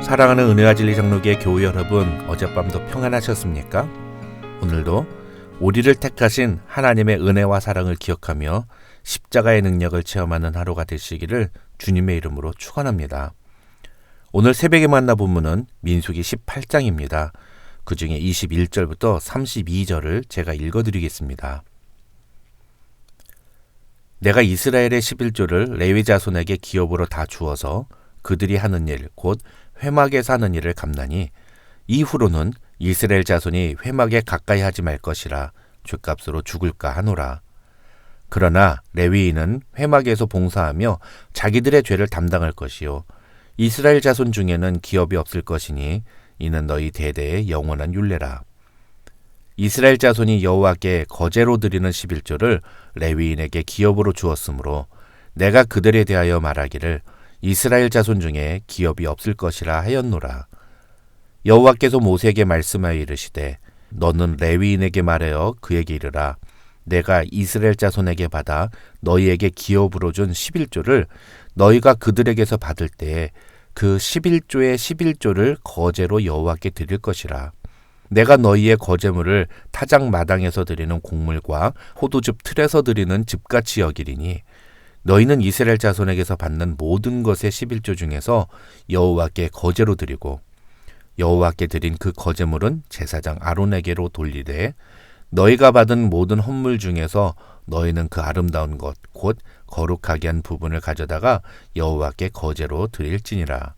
사랑하는 은혜와 진리 장로교회 교우 여러분, 어젯밤도 평안하셨습니까? 오늘도 우리를 택하신 하나님의 은혜와 사랑을 기억하며 십자가의 능력을 체험하는 하루가 되시기를 주님의 이름으로 축원합니다. 오늘 새벽에 만나 본문은 민수기 18장입니다. 그 중에 21절부터 32절을 제가 읽어드리겠습니다. 내가 이스라엘의 11조를 레위 자손에게 기업으로 다 주어서 그들이 하는 일, 곧 회막에서 하는 일을 갚나니 이후로는 이스라엘 자손이 회막에 가까이 하지 말 것이라 죗값으로 죽을까 하노라. 그러나 레위인은 회막에서 봉사하며 자기들의 죄를 담당할 것이요 이스라엘 자손 중에는 기업이 없을 것이니 이는 너희 대대의 영원한 율례라. 이스라엘 자손이 여호와께 거제로 드리는 11조를 레위인에게 기업으로 주었으므로 내가 그들에 대하여 말하기를 이스라엘 자손 중에 기업이 없을 것이라 하였노라. 여호와께서 모세에게 말씀하여 이르시되 너는 레위인에게 말하여 그에게 이르라. 내가 이스라엘 자손에게 받아 너희에게 기업으로 준 11조를 너희가 그들에게서 받을 때에 그 11조의 11조를 거제로 여호와께 드릴 것이라. 내가 너희의 거제물을 타작 마당에서 드리는 곡물과 포도즙 틀에서 드리는 즙같이 여기리니 너희는 이스라엘 자손에게서 받는 모든 것의 11조 중에서 여호와께 거제로 드리고 여호와께 드린 그 거제물은 제사장 아론에게로 돌리되 너희가 받은 모든 헌물 중에서 너희는 그 아름다운 것 곧 거룩하게 한 부분을 가져다가 여호와께 거제로 드릴지니라.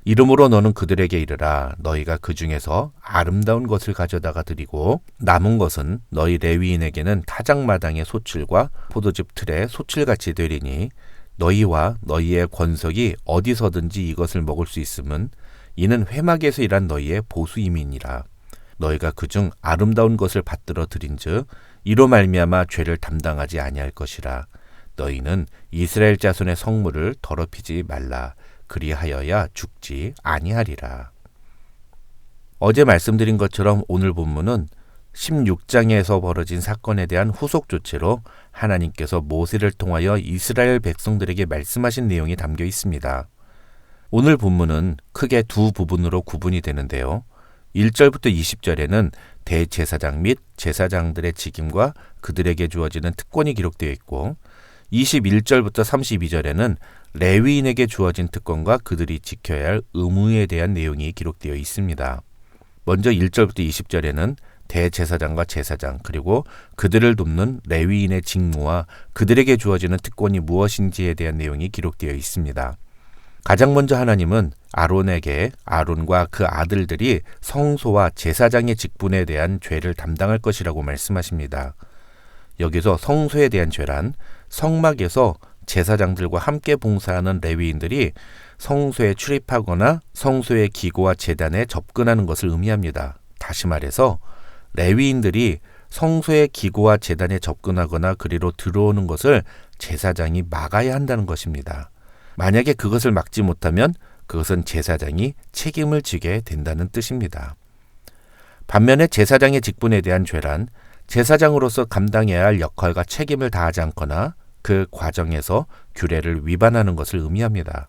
이러므로 너는 그들에게 이르라. 너희가 그 중에서 아름다운 것을 가져다가 드리고 남은 것은 너희 레위인에게는 타작마당의 소출과 포도즙 틀의 소출같이 되리니 너희와 너희의 권석이 어디서든지 이것을 먹을 수 있음은 이는 회막에서 일한 너희의 보수임이니라. 너희가 그중 아름다운 것을 받들어 드린즉 이로 말미암아 죄를 담당하지 아니할 것이라. 너희는 이스라엘 자손의 성물을 더럽히지 말라. 그리하여야 죽지 아니하리라. 어제 말씀드린 것처럼 오늘 본문은 16장에서 벌어진 사건에 대한 후속 조치로 하나님께서 모세를 통하여 이스라엘 백성들에게 말씀하신 내용이 담겨 있습니다. 오늘 본문은 크게 두 부분으로 구분이 되는데요. 1절부터 20절에는 대제사장 및 제사장들의 직임과 그들에게 주어지는 특권이 기록되어 있고 21절부터 32절에는 레위인에게 주어진 특권과 그들이 지켜야 할 의무에 대한 내용이 기록되어 있습니다. 먼저 1절부터 20절에는 대제사장과 제사장 그리고 그들을 돕는 레위인의 직무와 그들에게 주어지는 특권이 무엇인지에 대한 내용이 기록되어 있습니다. 가장 먼저 하나님은 아론에게 아론과 그 아들들이 성소와 제사장의 직분에 대한 죄를 담당할 것이라고 말씀하십니다. 여기서 성소에 대한 죄란 성막에서 제사장들과 함께 봉사하는 레위인들이 성소에 출입하거나 성소의 기구와 제단에 접근하는 것을 의미합니다. 다시 말해서 레위인들이 성소의 기구와 제단에 접근하거나 그리로 들어오는 것을 제사장이 막아야 한다는 것입니다. 만약에 그것을 막지 못하면 그것은 제사장이 책임을 지게 된다는 뜻입니다. 반면에 제사장의 직분에 대한 죄란 제사장으로서 감당해야 할 역할과 책임을 다하지 않거나 그 과정에서 규례를 위반하는 것을 의미합니다.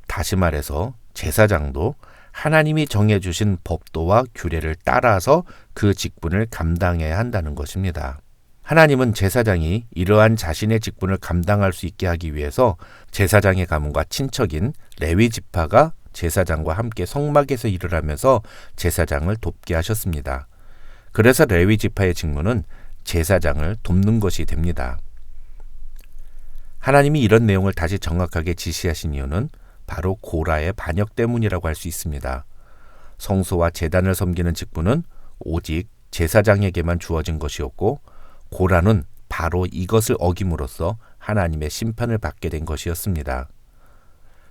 다시 말해서 제사장도 하나님이 정해주신 법도와 규례를 따라서 그 직분을 감당해야 한다는 것입니다. 하나님은 제사장이 이러한 자신의 직분을 감당할 수 있게 하기 위해서 제사장의 가문과 친척인 레위 지파가 제사장과 함께 성막에서 일을 하면서 제사장을 돕게 하셨습니다. 그래서 레위 지파의 직무는 제사장을 돕는 것이 됩니다. 하나님이 이런 내용을 다시 정확하게 지시하신 이유는 바로 고라의 반역 때문이라고 할 수 있습니다. 성소와 제단을 섬기는 직분은 오직 제사장에게만 주어진 것이었고 고라는 바로 이것을 어김으로써 하나님의 심판을 받게 된 것이었습니다.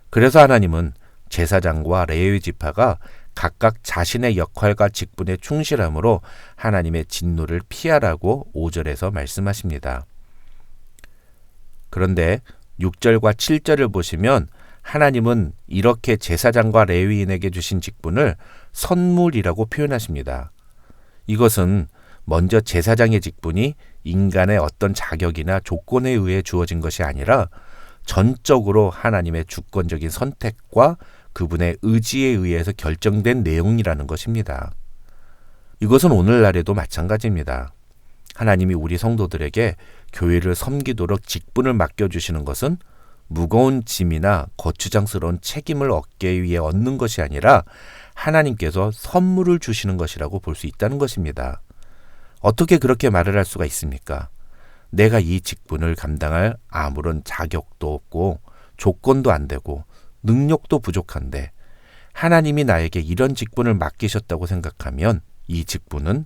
그래서 하나님은 제사장과 레위 지파가 각각 자신의 역할과 직분에 충실함으로 하나님의 진노를 피하라고 5절에서 말씀하십니다. 그런데 6절과 7절을 보시면 하나님은 이렇게 제사장과 레위인에게 주신 직분을 선물이라고 표현하십니다. 이것은 먼저 제사장의 직분이 인간의 어떤 자격이나 조건에 의해 주어진 것이 아니라 전적으로 하나님의 주권적인 선택과 그분의 의지에 의해서 결정된 내용이라는 것입니다. 이것은 오늘날에도 마찬가지입니다. 하나님이 우리 성도들에게 교회를 섬기도록 직분을 맡겨주시는 것은 무거운 짐이나 거추장스러운 책임을 얻기 위해 얻는 것이 아니라 하나님께서 선물을 주시는 것이라고 볼 수 있다는 것입니다. 어떻게 그렇게 말을 할 수가 있습니까? 내가 이 직분을 감당할 아무런 자격도 없고 조건도 안 되고 능력도 부족한데 하나님이 나에게 이런 직분을 맡기셨다고 생각하면 이 직분은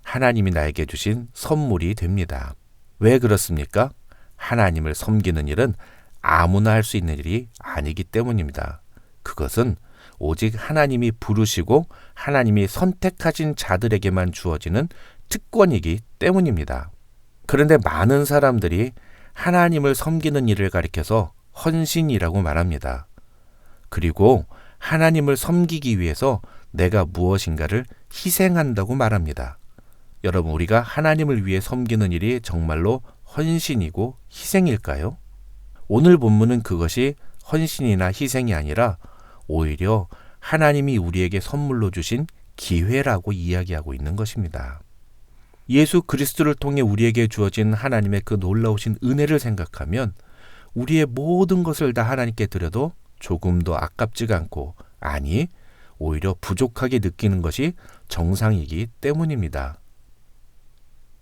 하나님이 나에게 주신 선물이 됩니다. 왜 그렇습니까? 하나님을 섬기는 일은 아무나 할 수 있는 일이 아니기 때문입니다. 그것은 오직 하나님이 부르시고 하나님이 선택하신 자들에게만 주어지는 특권이기 때문입니다. 그런데 많은 사람들이 하나님을 섬기는 일을 가리켜서 헌신이라고 말합니다. 그리고 하나님을 섬기기 위해서 내가 무엇인가를 희생한다고 말합니다. 여러분, 우리가 하나님을 위해 섬기는 일이 정말로 헌신이고 희생일까요? 오늘 본문은 그것이 헌신이나 희생이 아니라 오히려 하나님이 우리에게 선물로 주신 기회라고 이야기하고 있는 것입니다. 예수 그리스도를 통해 우리에게 주어진 하나님의 그 놀라우신 은혜를 생각하면 우리의 모든 것을 다 하나님께 드려도 조금도 아깝지가 않고, 아니 오히려 부족하게 느끼는 것이 정상이기 때문입니다.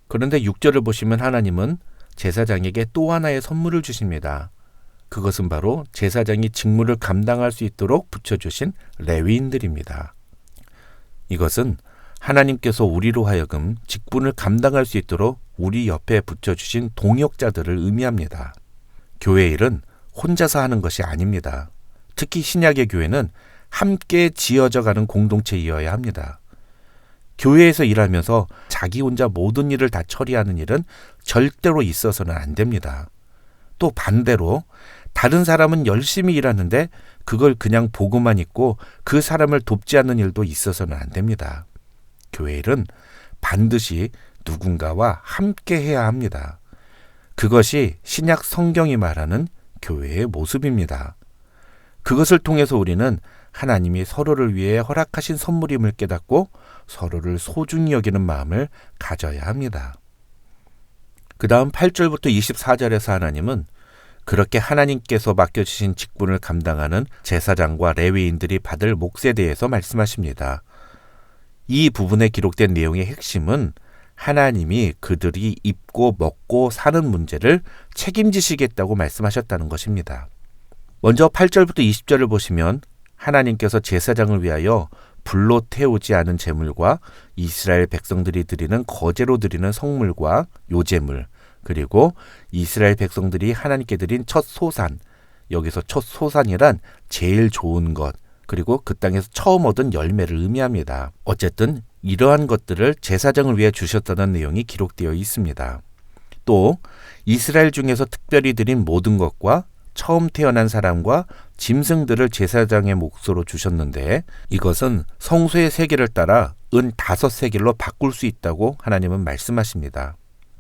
그런데 6절을 보시면 하나님은 제사장에게 또 하나의 선물을 주십니다. 그것은 바로 제사장이 직무를 감당할 수 있도록 붙여주신 레위인들입니다. 이것은 하나님께서 우리로 하여금 직분을 감당할 수 있도록 우리 옆에 붙여주신 동역자들을 의미합니다. 교회 일은 혼자서 하는 것이 아닙니다. 특히 신약의 교회는 함께 지어져가는 공동체이어야 합니다. 교회에서 일하면서 자기 혼자 모든 일을 다 처리하는 일은 절대로 있어서는 안 됩니다. 또 반대로 다른 사람은 열심히 일하는데 그걸 그냥 보고만 있고 그 사람을 돕지 않는 일도 있어서는 안 됩니다. 교회 일은 반드시 누군가와 함께 해야 합니다. 그것이 신약 성경이 말하는 교회의 모습입니다. 그것을 통해서 우리는 하나님이 서로를 위해 허락하신 선물임을 깨닫고 서로를 소중히 여기는 마음을 가져야 합니다. 그 다음 8절부터 24절에서 하나님은 그렇게 하나님께서 맡겨주신 직분을 감당하는 제사장과 레위인들이 받을 몫에 대해서 말씀하십니다. 이 부분에 기록된 내용의 핵심은 하나님이 그들이 입고 먹고 사는 문제를 책임지시겠다고 말씀하셨다는 것입니다. 먼저 8절부터 20절을 보시면 하나님께서 제사장을 위하여 불로 태우지 않은 제물과 이스라엘 백성들이 드리는 거제로 드리는 성물과 요제물, 그리고 이스라엘 백성들이 하나님께 드린 첫 소산, 여기서 첫 소산이란 제일 좋은 것, 그리고 그 땅에서 처음 얻은 열매를 의미합니다. 어쨌든 이러한 것들을 제사장을 위해 주셨다는 내용이 기록되어 있습니다. 또 이스라엘 중에서 특별히 드린 모든 것과 처음 태어난 사람과 짐승들을 제사장의 몫으로 주셨는데 이것은 성소의 세겔을 따라 은 5세겔로 바꿀 수 있다고 하나님은 말씀하십니다.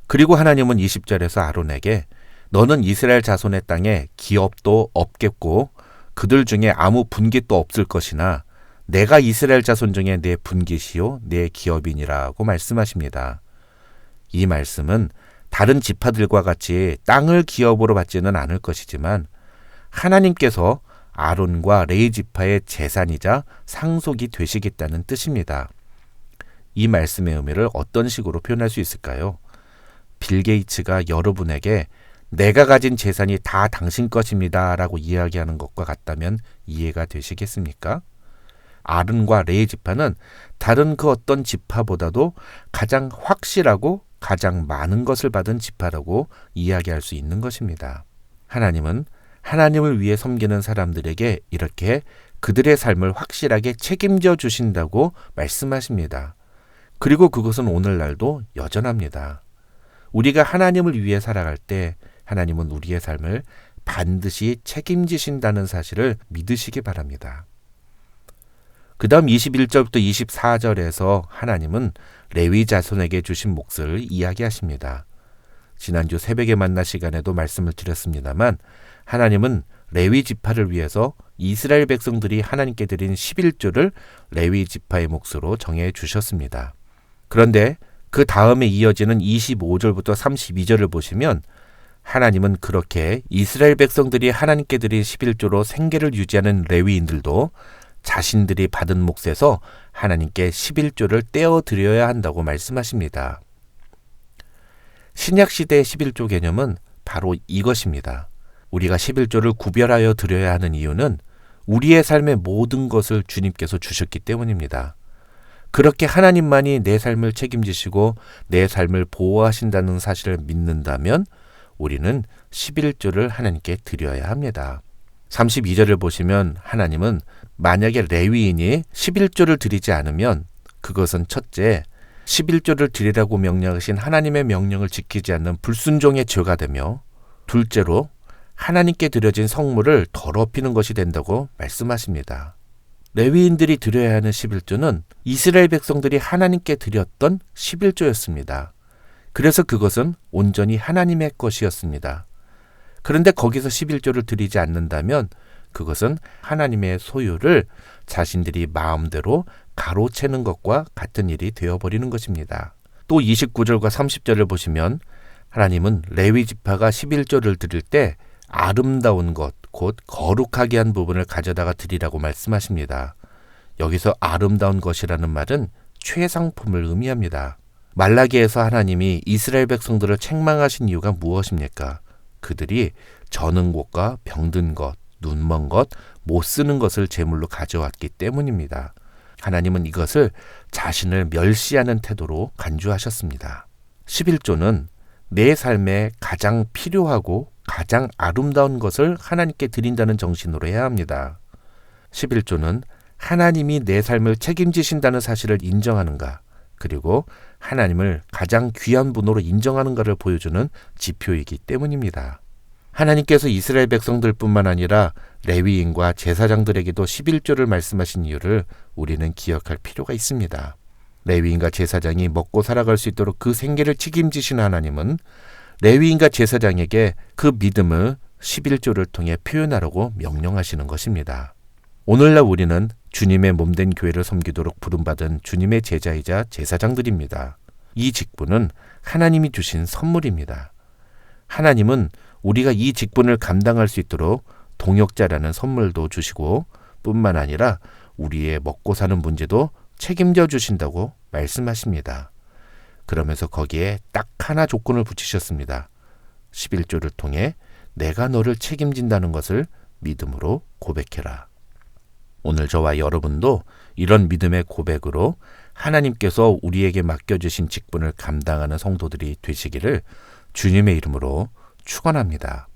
그리고 하나님은 20절에서 아론에게 너는 이스라엘 자손의 땅에 기업도 없겠고 그들 중에 아무 분깃도 없을 것이나 내가 이스라엘 자손 중에 내 분깃이요 내 기업이니라고 말씀하십니다. 이 말씀은 다른 지파들과 같이 땅을 기업으로 받지는 않을 것이지만 하나님께서 아론과 레위 지파의 재산이자 상속이 되시겠다는 뜻입니다. 이 말씀의 의미를 어떤 식으로 표현할 수 있을까요? 빌 게이츠가 여러분에게 내가 가진 재산이 다 당신 것입니다 라고 이야기하는 것과 같다면 이해가 되시겠습니까? 아론과 레위 지파는 다른 그 어떤 지파보다도 가장 확실하고 가장 많은 것을 받은 지파라고 이야기할 수 있는 것입니다. 하나님은 하나님을 위해 섬기는 사람들에게 이렇게 그들의 삶을 확실하게 책임져 주신다고 말씀하십니다. 그리고 그것은 오늘날도 여전합니다. 우리가 하나님을 위해 살아갈 때 하나님은 우리의 삶을 반드시 책임지신다는 사실을 믿으시기 바랍니다. 그 다음 21절부터 24절에서 하나님은 레위 자손에게 주신 몫을 이야기하십니다. 지난주 새벽에 만나 시간에도 말씀을 드렸습니다만 하나님은 레위 지파를 위해서 이스라엘 백성들이 하나님께 드린 11조를 레위 지파의 몫으로 정해 주셨습니다. 그런데 그 다음에 이어지는 25절부터 32절을 보시면 하나님은 그렇게 이스라엘 백성들이 하나님께 드린 11조로 생계를 유지하는 레위인들도 자신들이 받은 몫에서 하나님께 11조를 떼어 드려야 한다고 말씀하십니다. 신약시대의 11조 개념은 바로 이것입니다. 우리가 11조를 구별하여 드려야 하는 이유는 우리의 삶의 모든 것을 주님께서 주셨기 때문입니다. 그렇게 하나님만이 내 삶을 책임지시고 내 삶을 보호하신다는 사실을 믿는다면 우리는 11조를 하나님께 드려야 합니다. 32절을 보시면 하나님은 만약에 레위인이 11조를 드리지 않으면 그것은 첫째, 11조를 드리라고 명령하신 하나님의 명령을 지키지 않는 불순종의 죄가 되며 둘째로 하나님께 드려진 성물을 더럽히는 것이 된다고 말씀하십니다. 레위인들이 드려야 하는 11조는 이스라엘 백성들이 하나님께 드렸던 11조였습니다. 그래서 그것은 온전히 하나님의 것이었습니다. 그런데 거기서 11조를 드리지 않는다면 그것은 하나님의 소유를 자신들이 마음대로 가로채는 것과 같은 일이 되어버리는 것입니다. 또 29절과 30절을 보시면 하나님은 레위 지파가 11조를 드릴 때 아름다운 것, 곧 거룩하게 한 부분을 가져다가 드리라고 말씀하십니다. 여기서 아름다운 것이라는 말은 최상품을 의미합니다. 말라기에서 하나님이 이스라엘 백성들을 책망하신 이유가 무엇입니까? 그들이 저는 것과 병든 것, 눈먼 것, 못 쓰는 것을 제물로 가져왔기 때문입니다. 하나님은 이것을 자신을 멸시하는 태도로 간주하셨습니다. 11조는 내 삶에 가장 필요하고 가장 아름다운 것을 하나님께 드린다는 정신으로 해야 합니다. 11조는 하나님이 내 삶을 책임지신다는 사실을 인정하는가, 그리고 하나님을 가장 귀한 분으로 인정하는가를 보여주는 지표이기 때문입니다. 하나님께서 이스라엘 백성들뿐만 아니라 레위인과 제사장들에게도 11조를 말씀하신 이유를 우리는 기억할 필요가 있습니다. 레위인과 제사장이 먹고 살아갈 수 있도록 그 생계를 책임지시는 하나님은 레위인과 제사장에게 그 믿음을 11조를 통해 표현하라고 명령하시는 것입니다. 오늘날 우리는 주님의 몸된 교회를 섬기도록 부름받은 주님의 제자이자 제사장들입니다. 이 직분은 하나님이 주신 선물입니다. 하나님은 우리가 이 직분을 감당할 수 있도록 동역자라는 선물도 주시고 뿐만 아니라 우리의 먹고 사는 문제도 책임져 주신다고 말씀하십니다. 그러면서 거기에 딱 하나 조건을 붙이셨습니다. 11조를 통해 내가 너를 책임진다는 것을 믿음으로 고백해라. 오늘 저와 여러분도 이런 믿음의 고백으로 하나님께서 우리에게 맡겨주신 직분을 감당하는 성도들이 되시기를 주님의 이름으로 축원합니다.